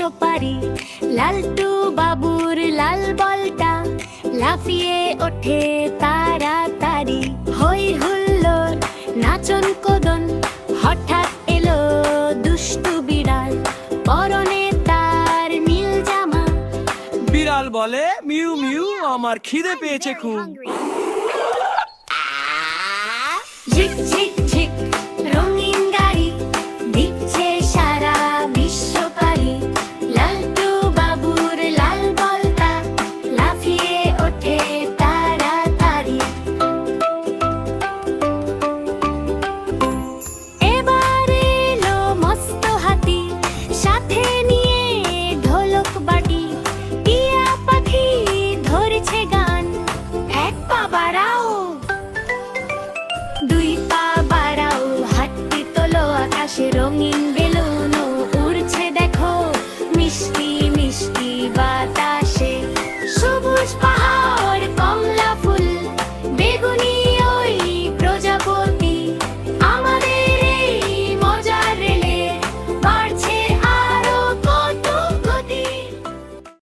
সুপারি। লালটু বাবুর লাল বলটা লাফিয়ে ওঠে তাড়াতাড়ি। হই হুল্লোড় নাচন কোদন, হঠাৎ এলো দুষ্টু বিড়াল, পরনে তার নীল জামা। বিড়াল বলে, মিউ মিউ, আমার খিদে পেয়েছে খুব। ঝিক ঝিক